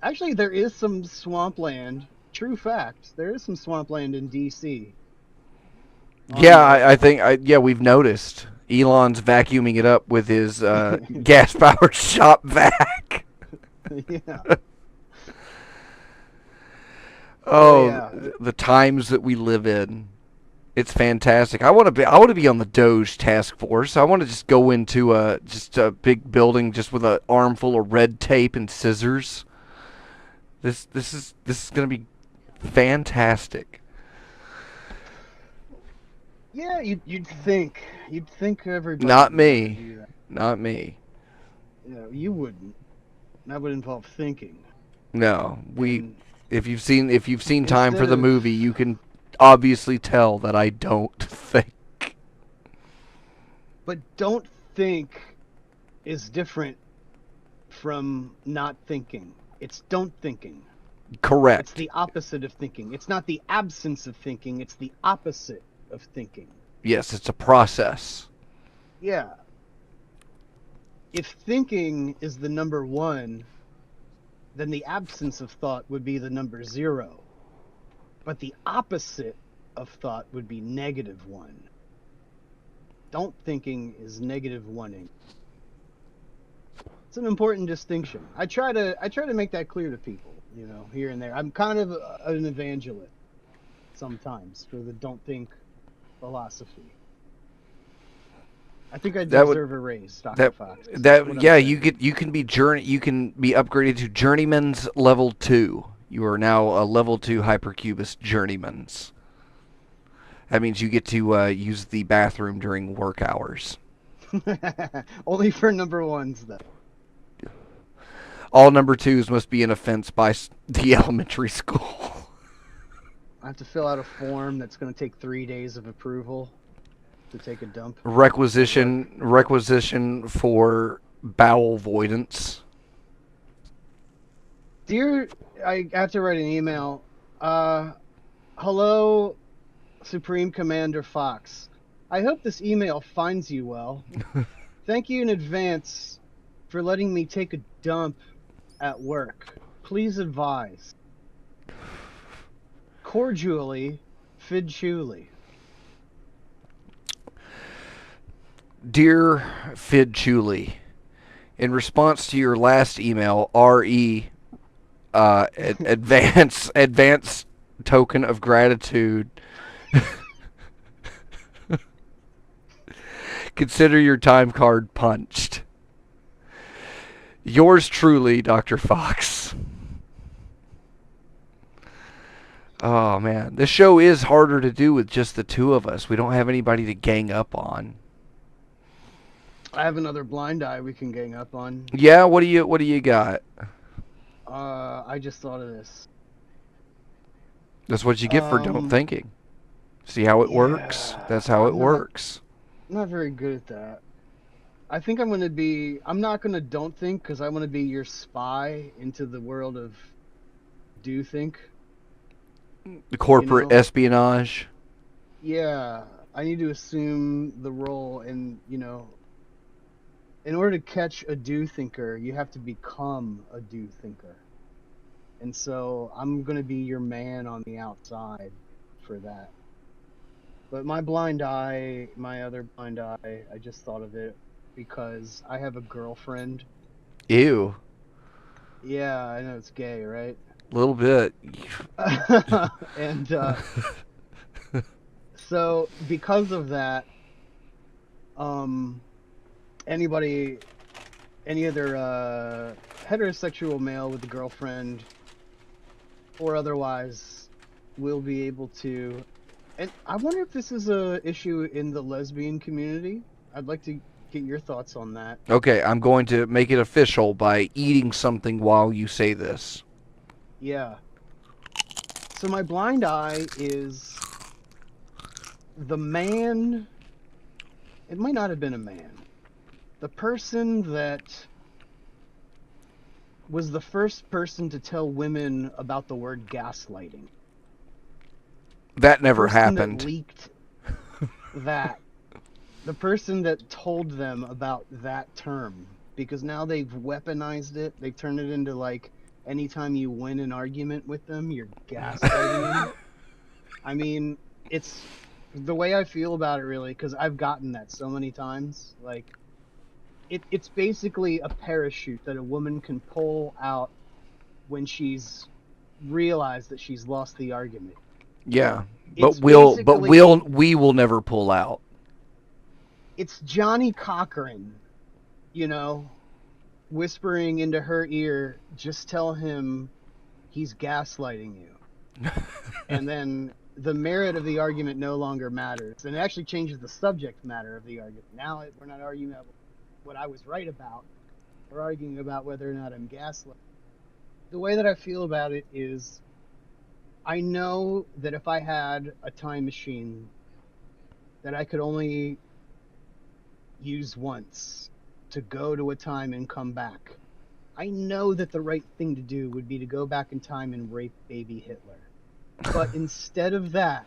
[SPEAKER 2] Actually, there is some swampland. True fact. There is some swampland in D.C.
[SPEAKER 1] Yeah, I think we've noticed. Elon's vacuuming it up with his gas-powered shop vac.
[SPEAKER 2] Yeah.
[SPEAKER 1] Oh,
[SPEAKER 2] yeah.
[SPEAKER 1] the times that we live in. It's fantastic. I want to be on the Doge task force. I want to just go into just a big building just with an armful of red tape and scissors. This is going to be fantastic.
[SPEAKER 2] Yeah, you'd think everybody.
[SPEAKER 1] Not
[SPEAKER 2] would
[SPEAKER 1] me.
[SPEAKER 2] do that.
[SPEAKER 1] Not me.
[SPEAKER 2] No, you wouldn't. That would involve thinking.
[SPEAKER 1] No,
[SPEAKER 2] And
[SPEAKER 1] if you've seen Time for
[SPEAKER 2] instead
[SPEAKER 1] the
[SPEAKER 2] of-
[SPEAKER 1] movie, you can obviously tell that I don't think.
[SPEAKER 2] But don't think is different from not thinking. It's don't thinking. It's
[SPEAKER 1] Correct.
[SPEAKER 2] the opposite of thinking. It's not the absence of thinking. It's the opposite of thinking.
[SPEAKER 1] Yes, it's a process.
[SPEAKER 2] Yeah. If thinking is the number 1, then the absence of thought would be the number 0. But the opposite of thought would be -1. Don't thinking is -1ing. It's an important distinction. I try to make that clear to people, here and there. I'm kind of an evangelist sometimes for the don't think philosophy. I think I
[SPEAKER 1] That would-
[SPEAKER 2] deserve a raise, Dr. Fox. That's what
[SPEAKER 1] That
[SPEAKER 2] I'm
[SPEAKER 1] yeah,
[SPEAKER 2] saying.
[SPEAKER 1] you can be upgraded to Journeyman's level 2. You are now a level 2 Hypercubist Journeyman's. That means you get to use the bathroom during work hours.
[SPEAKER 2] Only for number 1s, though.
[SPEAKER 1] All number 2s must be in offense by the elementary school.
[SPEAKER 2] I have to fill out a form that's going to take 3 days of approval to take a dump.
[SPEAKER 1] Requisition for bowel avoidance.
[SPEAKER 2] Dear, I have to write an email. Hello, Supreme Commander Fox. I hope this email finds you well. Thank you in advance for letting me take a dump at work. Please advise. Cordially, Fidd Chewley.
[SPEAKER 1] Dear Fidd Chewley, in response to your last email, RE advance token of gratitude. Consider your time card punched. Yours truly, Dr. Fox. Oh man, this show is harder to do with just the two of us. We don't have anybody to gang up on.
[SPEAKER 2] I have another blind eye we can gang up on.
[SPEAKER 1] Yeah, what do you got?
[SPEAKER 2] I just thought of this.
[SPEAKER 1] That's what you get for don't thinking. See how it works? That's how it works.
[SPEAKER 2] I'm not very good at that. I think I'm not going to don't think because I want to be your spy into the world of do think.
[SPEAKER 1] The corporate espionage.
[SPEAKER 2] Yeah, I need to assume the role and, in order to catch a do thinker, you have to become a do thinker. And so I'm going to be your man on the outside for that. But my other blind eye, I just thought of it because I have a girlfriend.
[SPEAKER 1] Ew.
[SPEAKER 2] Yeah, I know it's gay, right?
[SPEAKER 1] A little bit.
[SPEAKER 2] And so because of that, any other heterosexual male with a girlfriend or otherwise will be able to. And I wonder if this is a issue in the lesbian community. I'd like to get your thoughts on that.
[SPEAKER 1] Okay, I'm going to make it official by eating something while you say this.
[SPEAKER 2] Yeah. So my blind eye is the man. It might not have been a man. The person that was the first person to tell women about the word gaslighting.
[SPEAKER 1] That never
[SPEAKER 2] Person that
[SPEAKER 1] happened.
[SPEAKER 2] leaked that. The person that told them about that term. Because now they've weaponized it. They've turned it into, like, anytime you win an argument with them, you're gaslighting them. I mean, it's the way I feel about it, really, because I've gotten that so many times. Like, it's basically a parachute that a woman can pull out when she's realized that she's lost the argument.
[SPEAKER 1] Yeah,
[SPEAKER 2] It's
[SPEAKER 1] we will never pull out.
[SPEAKER 2] It's Johnny Cochran, you know, whispering into her ear, just tell him he's gaslighting you. And then the merit of the argument no longer matters. And it actually changes the subject matter of the argument. Now we're not arguing about what I was right about. We're arguing about whether or not I'm gaslighting. The way that I feel about it is, I know that if I had a time machine that I could only use once to go to a time and come back, I know that the right thing to do would be to go back in time and rape baby Hitler. But instead of that,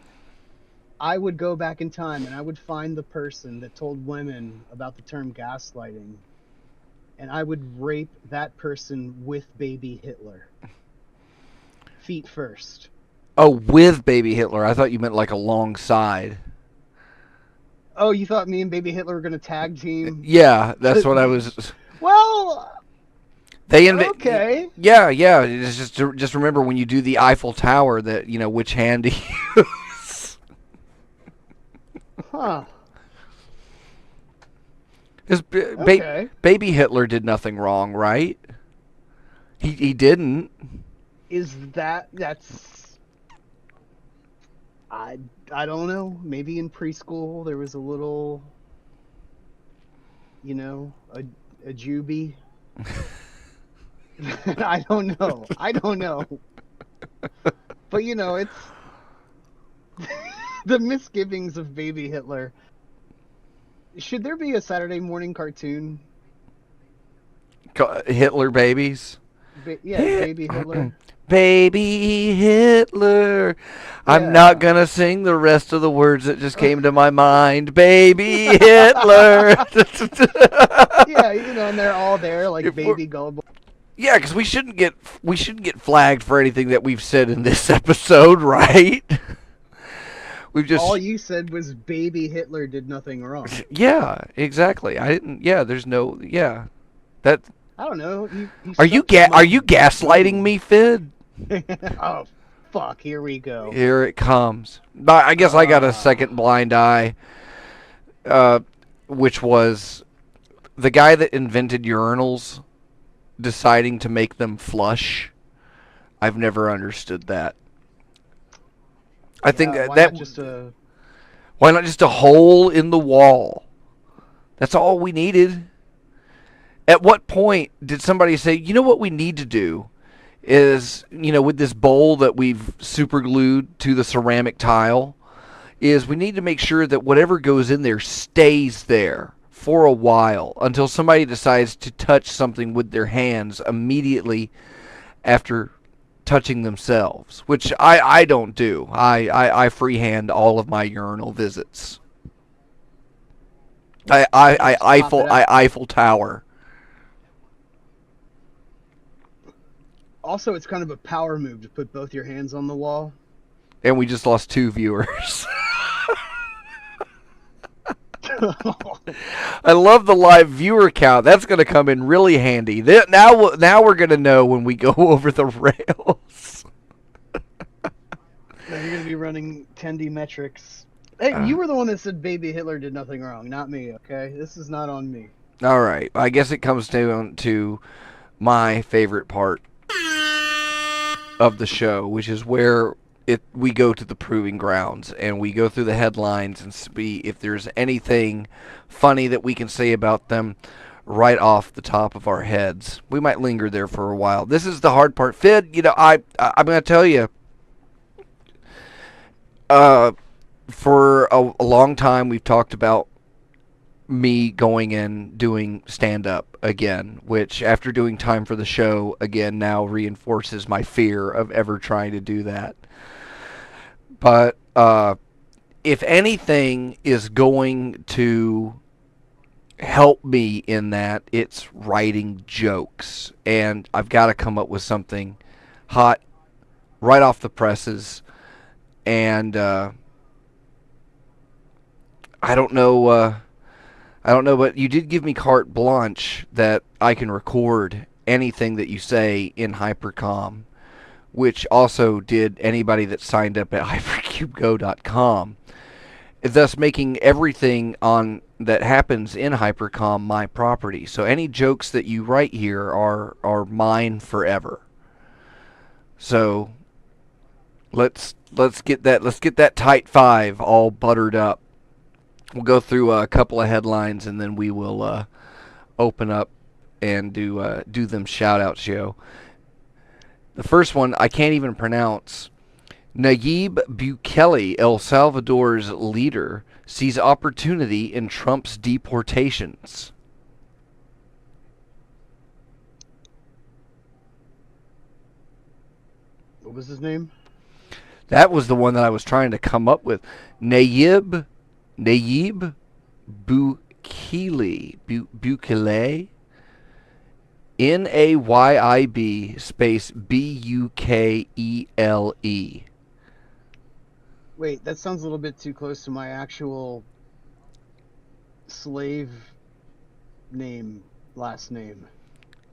[SPEAKER 2] I would go back in time and I would find the person that told women about the term gaslighting, and I would rape that person with baby Hitler. Feet first.
[SPEAKER 1] Oh, with baby Hitler. I thought you meant like alongside.
[SPEAKER 2] Oh, you thought me and baby Hitler were going to tag team?
[SPEAKER 1] Yeah, that's what I was.
[SPEAKER 2] Well, okay.
[SPEAKER 1] Yeah. It's just remember when you do the Eiffel Tower that, you know, which hand to use.
[SPEAKER 2] Huh.
[SPEAKER 1] Okay. Baby Hitler did nothing wrong, right? He didn't.
[SPEAKER 2] Is that's I don't know. Maybe in preschool there was a little, you know, a juvie. I don't know. But you know, it's the misgivings of baby Hitler. Should there be a Saturday morning cartoon?
[SPEAKER 1] Hitler babies?
[SPEAKER 2] Baby Hitler.
[SPEAKER 1] Baby Hitler.
[SPEAKER 2] Yeah.
[SPEAKER 1] I'm not going to sing the rest of the words that just came to my mind. Baby Hitler.
[SPEAKER 2] Yeah, you know, and they're all there like baby gullible.
[SPEAKER 1] Yeah, because we shouldn't get flagged for anything that we've said in this episode, right? We've just
[SPEAKER 2] all you said was baby Hitler did nothing wrong.
[SPEAKER 1] Yeah, exactly. I didn't. Yeah, there's no. Yeah, that.
[SPEAKER 2] I don't know.
[SPEAKER 1] Are you gaslighting me, Fidd?
[SPEAKER 2] Oh, fuck! Here we go.
[SPEAKER 1] Here it comes. But I guess I got a second blind eye, which was the guy that invented urinals deciding to make them flush. I've never understood that. I think why not just a hole in the wall? That's all we needed. At what point did somebody say, you know what we need to do is, you know, with this bowl that we've super glued to the ceramic tile, is we need to make sure that whatever goes in there stays there for a while until somebody decides to touch something with their hands immediately after touching themselves, which I don't do. I freehand all of my urinal visits. I Eiffel Tower.
[SPEAKER 2] Also, it's kind of a power move to put both your hands on the wall.
[SPEAKER 1] And we just lost 2 viewers. I love the live viewer count. That's going to come in really handy. Now we're going to know when we go over the rails.
[SPEAKER 2] Now you're going to be running 10D metrics. Hey, you were the one that said baby Hitler did nothing wrong, not me, okay? This is not on me.
[SPEAKER 1] All right. I guess it comes down to my favorite part of the show, which is where we go to the proving grounds and we go through the headlines and see if there's anything funny that we can say about them right off the top of our heads. We might linger there for a while. This is the hard part. Fidd, you know, I'm going to tell you, for a long time we've talked about me going and doing stand-up again, which after doing Time for the Show again now reinforces my fear of ever trying to do that. But if anything is going to help me in that, it's writing jokes. And I've got to come up with something hot right off the presses. And I don't know, but you did give me carte blanche that I can record anything that you say in Hypercom, which also did anybody that signed up at hypercubego.com, thus making everything on that happens in Hypercom my property. So any jokes that you write here are mine forever. So let's get that tight five all buttered up. We'll go through a couple of headlines and then we will open up and do them shout-outs, yo. The first one I can't even pronounce. Nayib Bukele, El Salvador's leader, sees opportunity in Trump's deportations.
[SPEAKER 2] What was his name?
[SPEAKER 1] That was the one that I was trying to come up with. Nayib Bukele, Nayib space Bukele.
[SPEAKER 2] Wait, that sounds a little bit too close to my actual slave name, last name.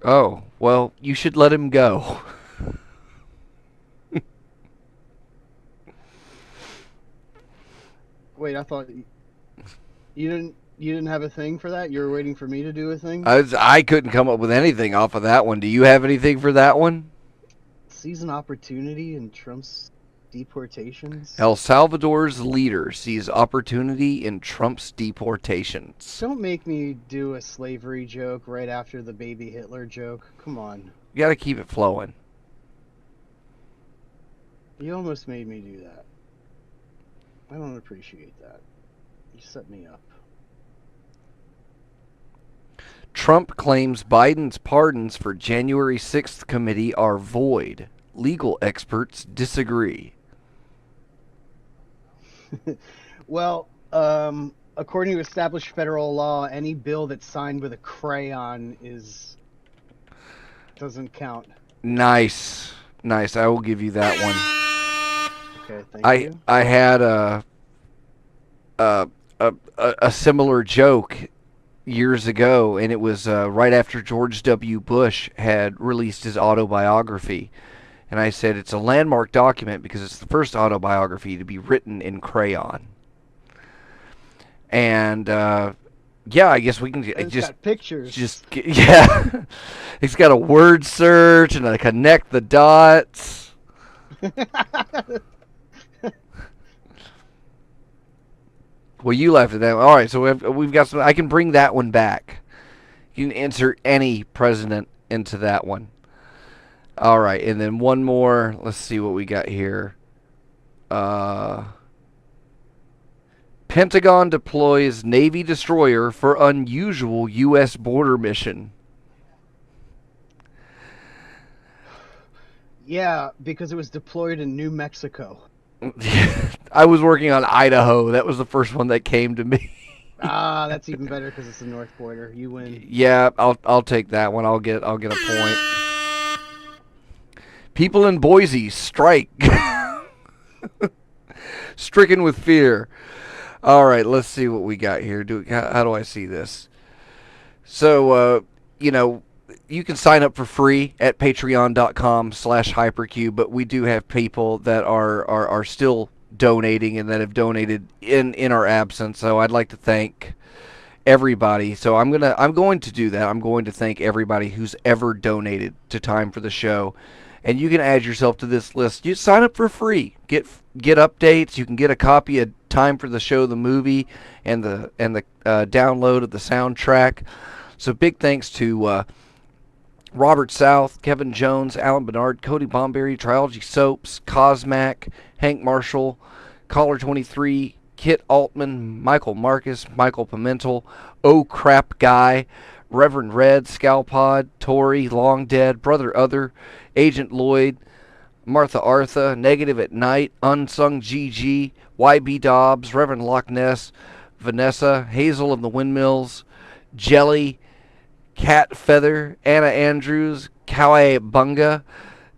[SPEAKER 1] Oh, well, you should let him go.
[SPEAKER 2] Wait, I thought you didn't have a thing for that? You were waiting for me to do a thing?
[SPEAKER 1] I couldn't come up with anything off of that one. Do you have anything for that one?
[SPEAKER 2] Sees an opportunity in Trump's deportations?
[SPEAKER 1] El Salvador's leader sees opportunity in Trump's deportations.
[SPEAKER 2] Don't make me do a slavery joke right after the baby Hitler joke. Come on.
[SPEAKER 1] You got to keep it flowing.
[SPEAKER 2] You almost made me do that. I don't appreciate that. You set me up.
[SPEAKER 1] Trump claims Biden's pardons for January 6th committee are void. Legal experts disagree.
[SPEAKER 2] Well, according to established federal law, any bill that's signed with a crayon doesn't count.
[SPEAKER 1] Nice. I will give you that one.
[SPEAKER 2] Okay, thank you.
[SPEAKER 1] I had a similar joke years ago, and it was right after George W. Bush had released his autobiography. And I said it's a landmark document because it's the first autobiography to be written in crayon. And yeah, I guess we can
[SPEAKER 2] It's
[SPEAKER 1] just
[SPEAKER 2] got pictures.
[SPEAKER 1] yeah. It's got a word search and a connect the dots. Well, you laughed at that. All right, so we've got some. I can bring that one back. You can insert any president into that one. All right, and then one more. Let's see what we got here. Pentagon deploys Navy destroyer for unusual U.S. border mission.
[SPEAKER 2] Yeah, because it was deployed in New Mexico.
[SPEAKER 1] I was working on Idaho. That was the first one that came to me.
[SPEAKER 2] Ah, that's even better because it's the north border. You win.
[SPEAKER 1] Yeah, I'll take that one. I'll get a point. People in Boise strike. Stricken with fear. All right, let's see what we got here. How do I see this? So, you can sign up for free at patreon.com/hypercube, but we do have people that are still donating and that have donated in our absence. So I'd like to thank everybody. So I'm going to do that. I'm going to thank everybody who's ever donated to Time for the Show. And you can add yourself to this list. You sign up for free. Get updates. You can get a copy of Time for the Show, the movie, and the download of the soundtrack. So big thanks to Robert South, Kevin Jones, Alan Bernard, Cody Bomberry, Triology Soaps, Cosmac, Hank Marshall, Caller 23, Kit Altman, Michael Marcus, Michael Pimentel, Oh Crap Guy, Reverend Red, Scalpod, Tori, Long Dead, Brother Other, Agent Lloyd, Martha Artha, Negative at Night, Unsung GG, YB Dobbs, Reverend Loch Ness, Vanessa, Hazel of the Windmills, Jelly, Cat Feather, Anna Andrews, Kawaii Bunga,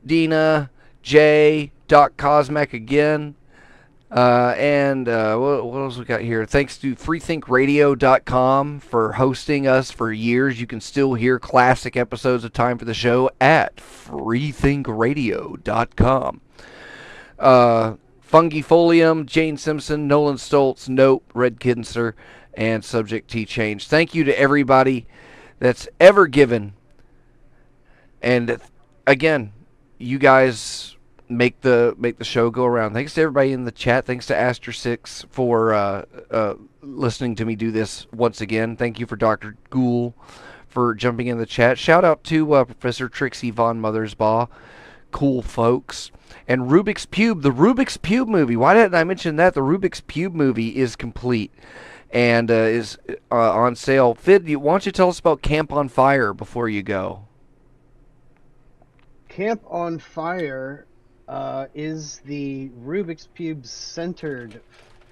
[SPEAKER 1] Dina, Jay, Doc Cosmac again, and what else we got here? Thanks to freethinkradio.com for hosting us for years. You can still hear classic episodes of Time for the Show at freethinkradio.com. Fungifolium, Jane Simpson, Nolan Stoltz, Nope, Red Kinser, and Subject T Change. Thank you to everybody that's ever given. And again, you guys make the show go around. Thanks to everybody in the chat. Thanks to Aster6 for listening to me do this once again. Thank you for Dr. Ghoul for jumping in the chat. Shout out to Professor Trixie von Mothersbaugh. Cool folks. And Rubik's Cube, the Rubik's Cube movie. Why didn't I mention that? The Rubik's Cube movie is complete and is on sale. Fidd, why don't you tell us about Camp on Fire before you go?
[SPEAKER 2] Camp on Fire is the Rubik's Cube centered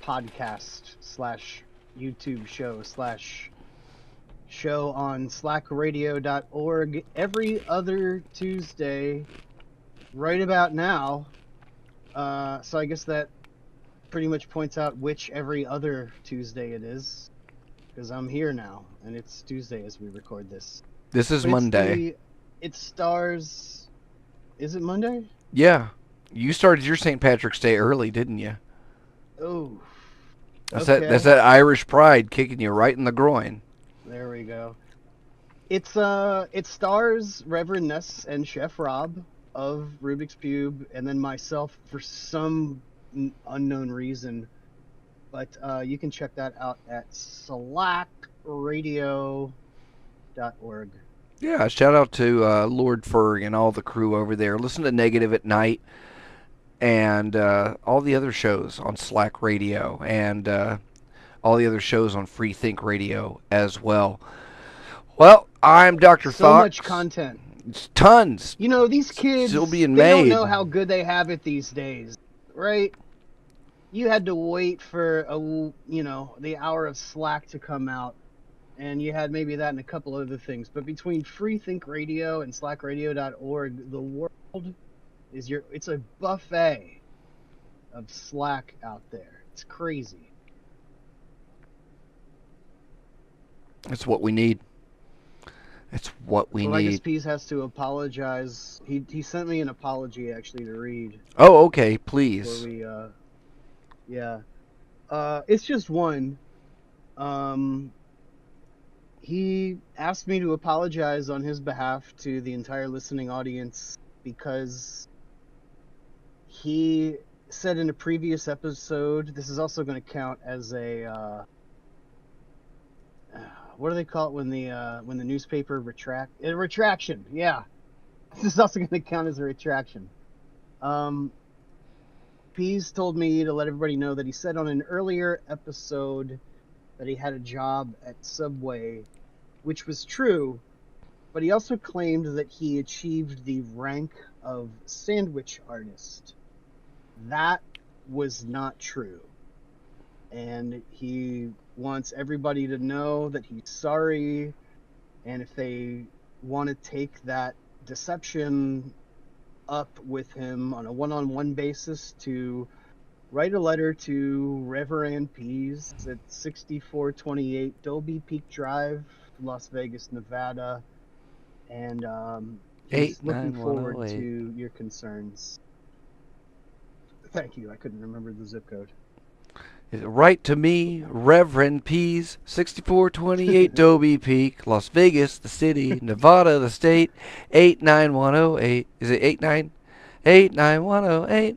[SPEAKER 2] podcast / YouTube show on slackradio.org every other Tuesday right about now. So I guess that pretty much points out which every other Tuesday it is, because I'm here now and it's Tuesday as we record this.
[SPEAKER 1] This is Monday.
[SPEAKER 2] It stars... Is it Monday?
[SPEAKER 1] Yeah. You started your St. Patrick's Day early, didn't you?
[SPEAKER 2] Oh.
[SPEAKER 1] That's that Irish pride kicking you right in the groin.
[SPEAKER 2] There we go. It stars Reverend Ness and Chef Rob of Rubik's Cube, and then myself for some unknown reason. But you can check that out at slackradio.org.
[SPEAKER 1] Yeah, shout out to Lord Ferg and all the crew over there. Listen to Negative at Night and all the other shows on Slack Radio and all the other shows on Free Think Radio as well. Well, I'm Dr. Fox.
[SPEAKER 2] So much content.
[SPEAKER 1] It's tons.
[SPEAKER 2] You know, these kids,
[SPEAKER 1] still being
[SPEAKER 2] they
[SPEAKER 1] made.
[SPEAKER 2] don't know how good they have it these days, right? You had to wait for the hour of Slack to come out, and you had maybe that and a couple other things. But between Free Think Radio and slackradio.org, the world is it's a buffet of Slack out there. It's crazy.
[SPEAKER 1] It's what we need. It's what we
[SPEAKER 2] I guess
[SPEAKER 1] need.
[SPEAKER 2] Pease has to apologize. He sent me an apology actually to read.
[SPEAKER 1] Oh, okay, please.
[SPEAKER 2] Before we, it's just one. He asked me to apologize on his behalf to the entire listening audience because he said in a previous episode, this is also going to count as a, what do they call it when the newspaper a retraction, yeah. This is also going to count as a retraction. Pease told me to let everybody know that he said on an earlier episode that he had a job at Subway, which was true, but he also claimed that he achieved the rank of sandwich artist. That was not true. And he wants everybody to know that he's sorry, and if they want to take that deception up with him on a one-on-one basis, to write a letter to Reverend Pease at 6428 Dolby Peak Drive, Las Vegas, Nevada, and he's looking forward to your concerns. Thank you. I couldn't remember the zip code.
[SPEAKER 1] Write to me, Reverend Pease, 6428 Dolby Peak, Las Vegas, the city, Nevada, the state, 89108. Is it 89108?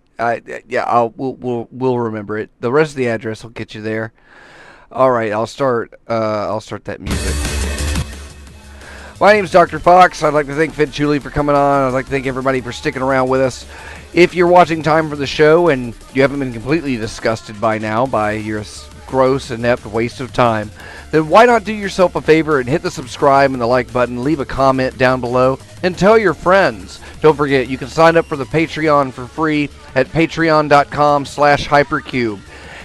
[SPEAKER 1] Yeah, we'll remember it. The rest of the address will get you there. All right, I'll start that music. My name's Dr. Fox. I'd like to thank Fidd Chewley for coming on. I'd like to thank everybody for sticking around with us. If you're watching Time for the Show and you haven't been completely disgusted by now by your gross, inept waste of time, then why not do yourself a favor and hit the subscribe and the like button, leave a comment down below, and tell your friends. Don't forget, you can sign up for the Patreon for free at patreon.com/hypercube.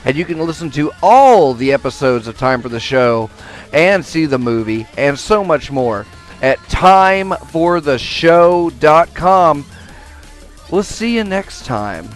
[SPEAKER 1] And you can listen to all the episodes of Time for the Show and see the movie and so much more at timefortheshow.com. We'll see you next time.